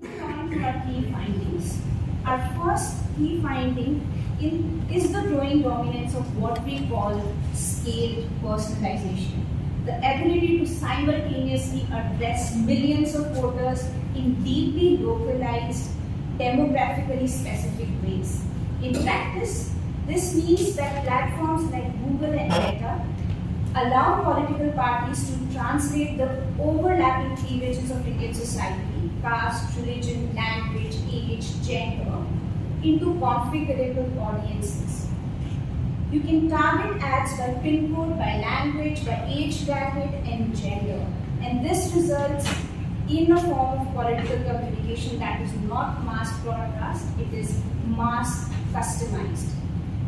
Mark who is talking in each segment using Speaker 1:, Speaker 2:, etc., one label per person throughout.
Speaker 1: On to our key findings. Our first key finding is the growing dominance of what we call scaled personalization. The ability to simultaneously address millions of voters in deeply localized, demographically specific ways. In practice, this means that platforms like Google and Meta allow political parties to translate the overlapping cleavages of Indian society, caste, religion, language, age, gender, into configurable audiences. You can target ads by pin code, by language, by age bracket, and gender. And this results in a form of political communication that is not mass broadcast, it is mass customized.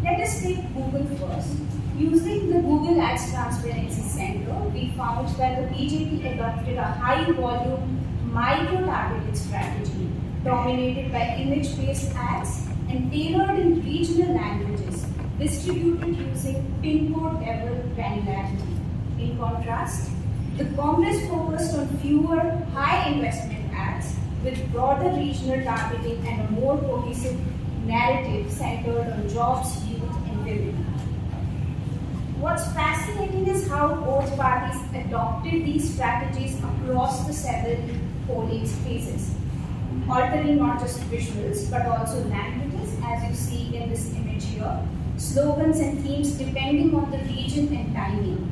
Speaker 1: Let us take Google first. Using the Google Ads Transparency Center, we found that the BJP adopted a high volume micro-targeted strategy dominated by image-based ads and tailored in regional languages, distributed using pin code level granularity. In contrast, the Congress focused on fewer high investment ads with broader regional targeting and a more cohesive narrative centered on jobs, youth, and women. What's fascinating is how both parties adopted these strategies across the several polling phases, altering not just visuals but also languages, as you see in this image here, slogans and themes depending on the region and timing.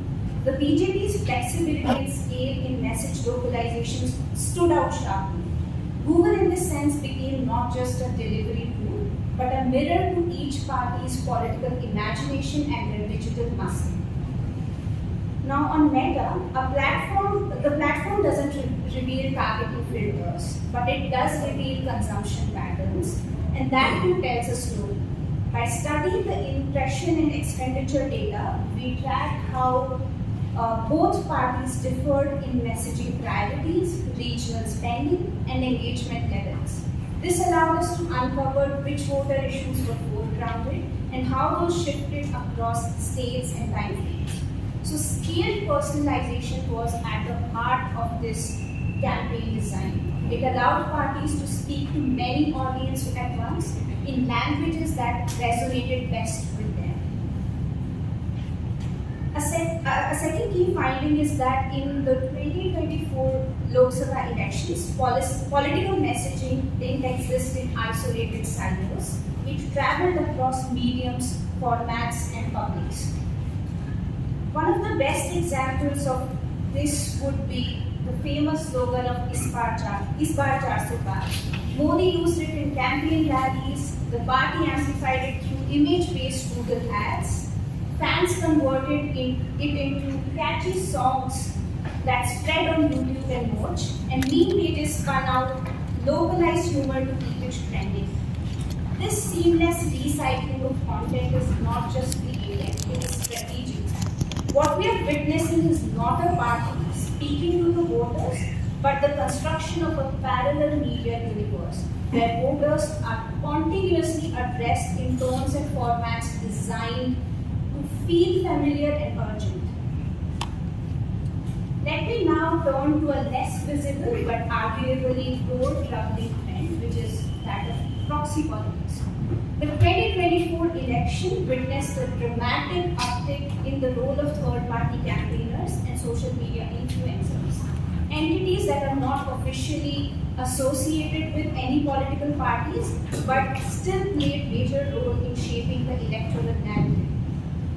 Speaker 1: The BJP's flexibility and scale in message localizations stood out sharply. Google in this sense became not just a delivery tool, but a mirror to each party's political imagination and their digital muscle. Now on Meta, the platform doesn't reveal targeting filters, but it does reveal consumption patterns, and that too tells a story. By studying the impression and expenditure data, we tracked how both parties differed in messaging priorities, regional spending, and engagement levels. This allowed us to uncover which voter issues were foregrounded and how those shifted across states and time frames. So scaled personalization was at the heart of this campaign design. It allowed parties to speak to many audiences at once in languages that resonated best with them. A second key finding is that in the 2024 Lok Sabha elections, political messaging didn't exist in isolated silos. It traveled across mediums, formats, and publics. One of the best examples of this would be the famous slogan of Is Baar Char Se Paar. Modi used it in campaign rallies, the party amplified it through image-based Google ads. Fans converted it into catchy songs that spread on YouTube and Watch, and meme pages spun out localized humor to keep it trending. This seamless recycling of content is not just creative, it is strategic. What we are witnessing is not a party speaking to the voters, but the construction of a parallel media universe, where voters are continuously addressed in tones and formats designed to feel familiar and urgent. Let me now turn to a less visible but arguably more troubling trend, which is that of proxy politics. The 2024 election witnessed a dramatic uptick in the role of third-party campaigners and social media influencers, entities that are not officially associated with any political parties but still play a major role in shaping the electoral narrative.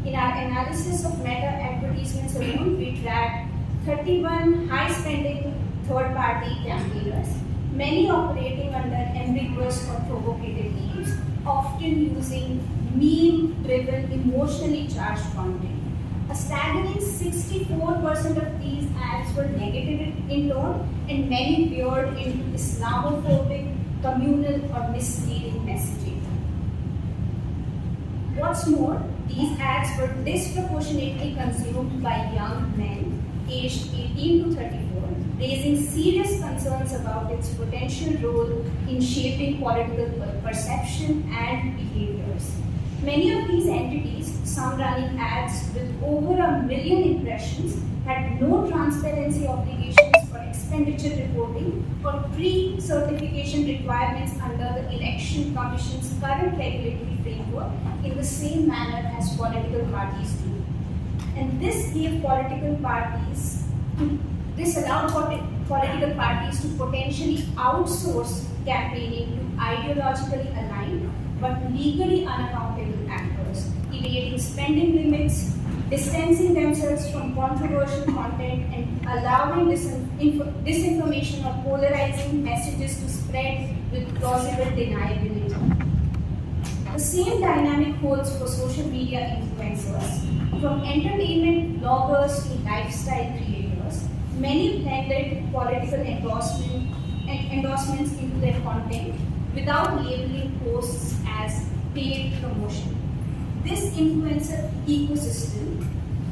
Speaker 1: In our analysis of Meta advertisements alone, we tracked 31 high-spending third-party campaigners, many operating under ambiguous or provocative names, often using meme-driven, emotionally charged content. A staggering 64% of these ads were negative in tone, and many veered into Islamophobic, communal, or misleading messaging. What's more, these ads were disproportionately consumed by young men aged 18 to 34, raising serious concerns about its potential role in shaping political perception and behaviors. Many of these entities, some running ads with over 1 million impressions, had no transparency obligations or expenditure reporting or pre-certification requirements under the Election Commission's current regulatory framework in the same manner as political parties do. And this gave political parties this allowed political parties to potentially outsource campaigning to ideologically aligned but legally unaccountable actors, evading spending limits, distancing themselves from controversial content, and allowing disinformation or polarizing messages to spread with plausible deniability. The same dynamic holds for social media influencers. From entertainment bloggers to lifestyle creators, many blended political endorsements into their content without labeling posts as paid promotion. This influencer ecosystem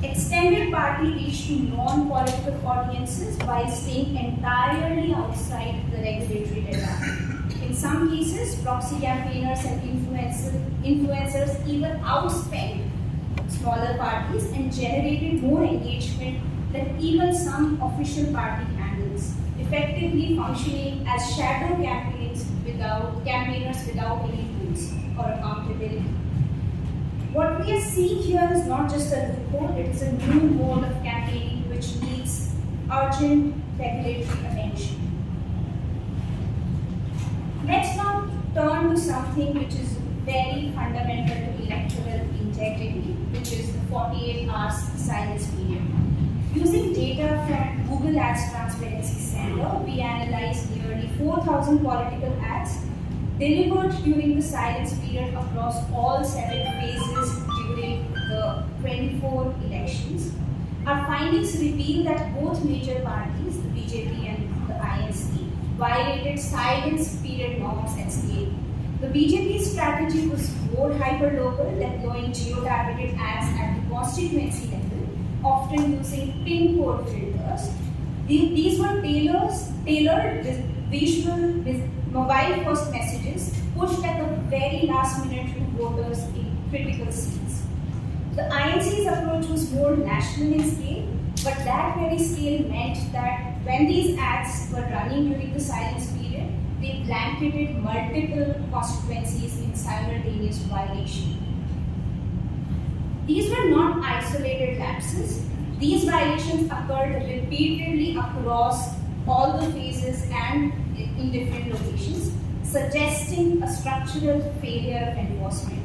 Speaker 1: extended party reach to non-political audiences while staying entirely outside the regulatory deadline. In some cases, proxy campaigners and influencers even outspent smaller parties and generated more engagement than even some official party handles, effectively functioning as shadow campaigns campaigners without any tools or accountability. What we are seeing here is not just a loophole, it is a new mode of campaigning which needs urgent regulatory attention. Let's now turn to something which is very fundamental to electoral integrity, which is the 48 hours silence period. Using data from Google Ads Transparency Center, we analyzed nearly 4,000 political ads delivered during the silence period across all 7 phases during the 24 elections. Our findings reveal that both major parties, the BJP and the INC, violated silence period norms at scale. The BJP's strategy was more hyper-local, deploying geo-targeted ads at the constituency level, often using pin code filters. These were tailored visual mobile-first messages pushed at the very last minute to voters in critical seats. The INC's approach was more national in scale, but that very scale meant that when these ads were running during the silence period, they blanketed multiple constituencies in simultaneous violation. These were not isolated lapses. These violations occurred repeatedly across all the phases and in different locations, suggesting a structural failure of enforcement.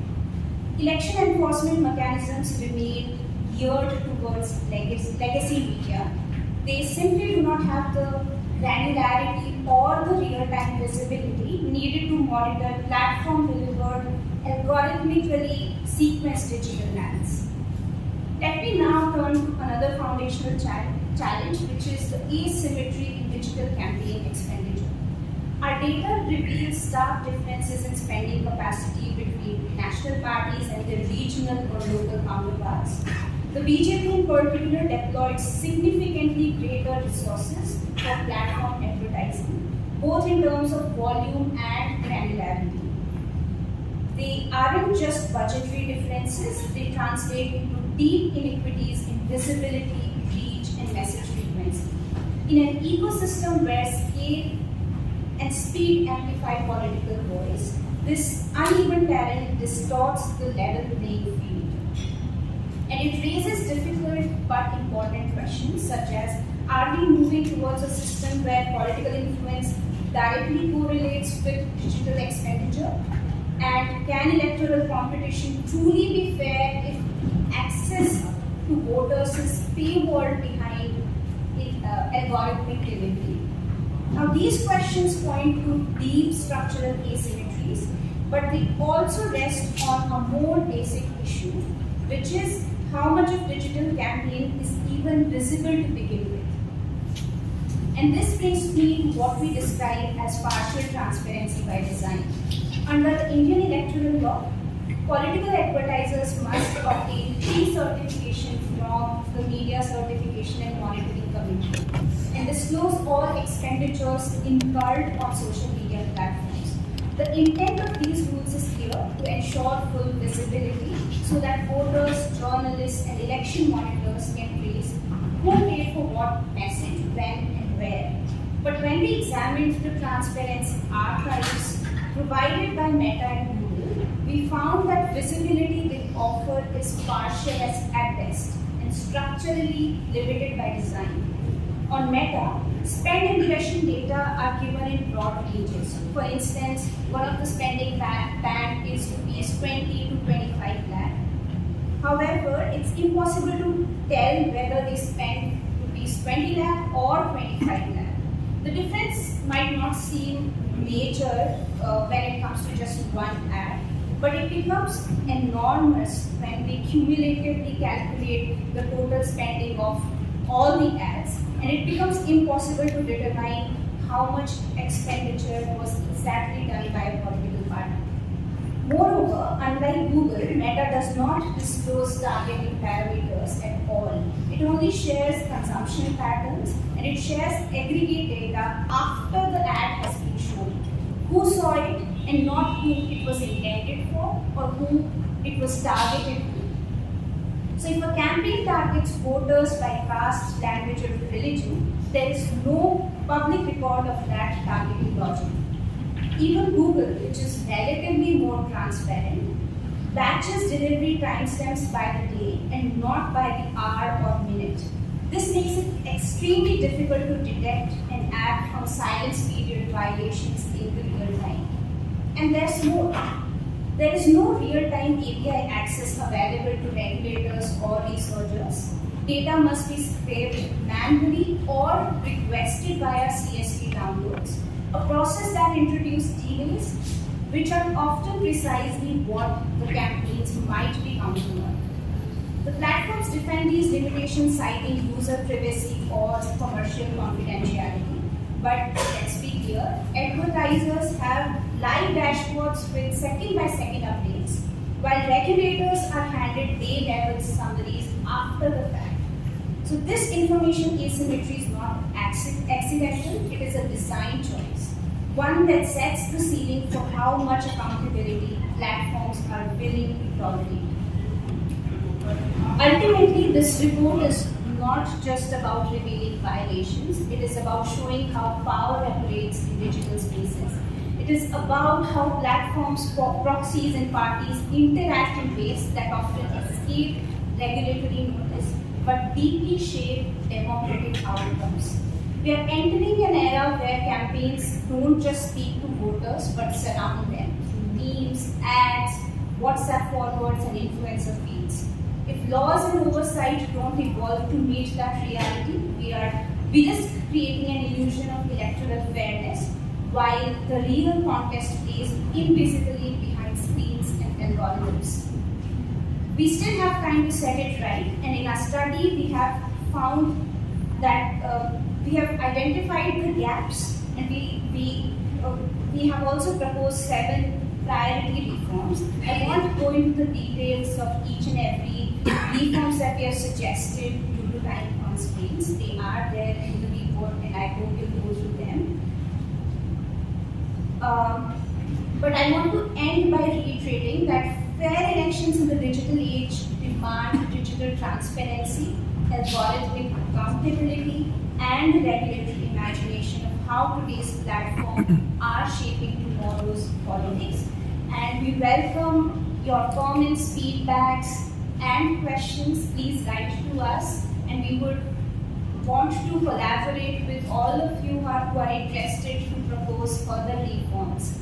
Speaker 1: Election enforcement mechanisms remain geared towards legacy media. They simply do not have the granularity or the real-time visibility needed to monitor platform-delivered, algorithmically sequenced digital ads. Let me now turn to another foundational challenge, which is the asymmetry in digital campaign expenditure. Our data reveals stark differences in spending capacity between national parties and their regional or local counterparts. The BJP in particular deployed significantly greater resources for platform advertising, both in terms of volume and granularity. They aren't just budgetary differences, they translate into deep inequities in visibility, reach, and message frequency. In an ecosystem where scale and speed amplify political voice, this uneven terrain distorts the level playing field. And it raises difficult but important questions such as, are we moving towards a system where political influence directly correlates with digital expenditure? And can electoral competition truly be fair if access to voters is paywalled behind algorithmic delivery? Now, these questions point to deep structural asymmetries, but they also rest on a more basic issue, which is how much of digital campaign is even visible to begin with. And this brings me to what we describe as partial transparency by design. Under the Indian electoral law, political advertisers must obtain pre-certification from the Media Certification and Monitoring Committee and disclose all expenditures incurred on social media platforms. The intent of these rules is clear: to ensure full visibility so that voters, journalists, and election monitors can trace who paid for what message, when, and where. we examined the transparency archives provided by Meta and Google, we found that visibility they offer is partial at best and structurally limited by design. On Meta, spend impression data are given in broad ranges. For instance, one of the spending band is rupees 20 to 25 lakh. However, it's impossible to tell whether they spend rupees 20 lakh or 25 lakh. The difference might not seem major when it comes to just one ad, but it becomes enormous when we cumulatively calculate the total spending of all the ads, and it becomes impossible to determine how much expenditure was exactly done by a political party. Moreover, unlike Google, Meta does not disclose targeting parameters at all. It only shares consumption patterns, and it shares aggregate data after the ad has been shown. Who saw it and not who it was intended for or who it was targeted to. So if a campaign targets voters by caste, language or religion, there is no public record of that targeting logic. Even Google, which is relatively more transparent, batches delivery timestamps by the day and not by the hour or minute. This makes it extremely difficult to detect and act on silence period violations in the real time. And there's more. There is no real-time API access available to regulators or researchers. Data must be scraped manually or requested via CSV downloads, a process that introduces delays, which are often precisely what the campaigns might be counting on. The platforms defend these limitations citing user privacy or commercial confidentiality. But let's be clear, advertisers have live dashboards with second-by-second updates, while regulators are handed day-level summaries after the fact. So this information asymmetry is not accidental, it is a design choice, one that sets the ceiling for how much accountability platforms are willing to tolerate. Ultimately, this report is not just about revealing violations, it is about showing how power operates in digital spaces. It is about how platforms, proxies, and parties interact in ways that often escape regulatory notice but deeply shape democratic outcomes. We are entering an era where campaigns don't just speak to voters but surround them through memes, ads, WhatsApp forwards, and influencer feeds. If laws and oversight don't evolve to meet that reality, we risk creating an illusion of electoral fairness while the real contest plays invisibly behind screens and algorithms. We still have time to set it right, and in our study we have found that we have identified the gaps, and we have also proposed 7 priority reforms. I won't go into the details of each and every reforms that we have suggested due to time constraints. They are there in the report, and I hope you'll go through them. But I want to end by reiterating that fair elections in the digital age demand digital transparency, algorithmic accountability, and regulatory imagination of how today's platforms are shaping tomorrow's politics. And we welcome your comments, feedbacks, and questions. Please write to us, and we would want to collaborate with all of you who are interested to propose further reforms.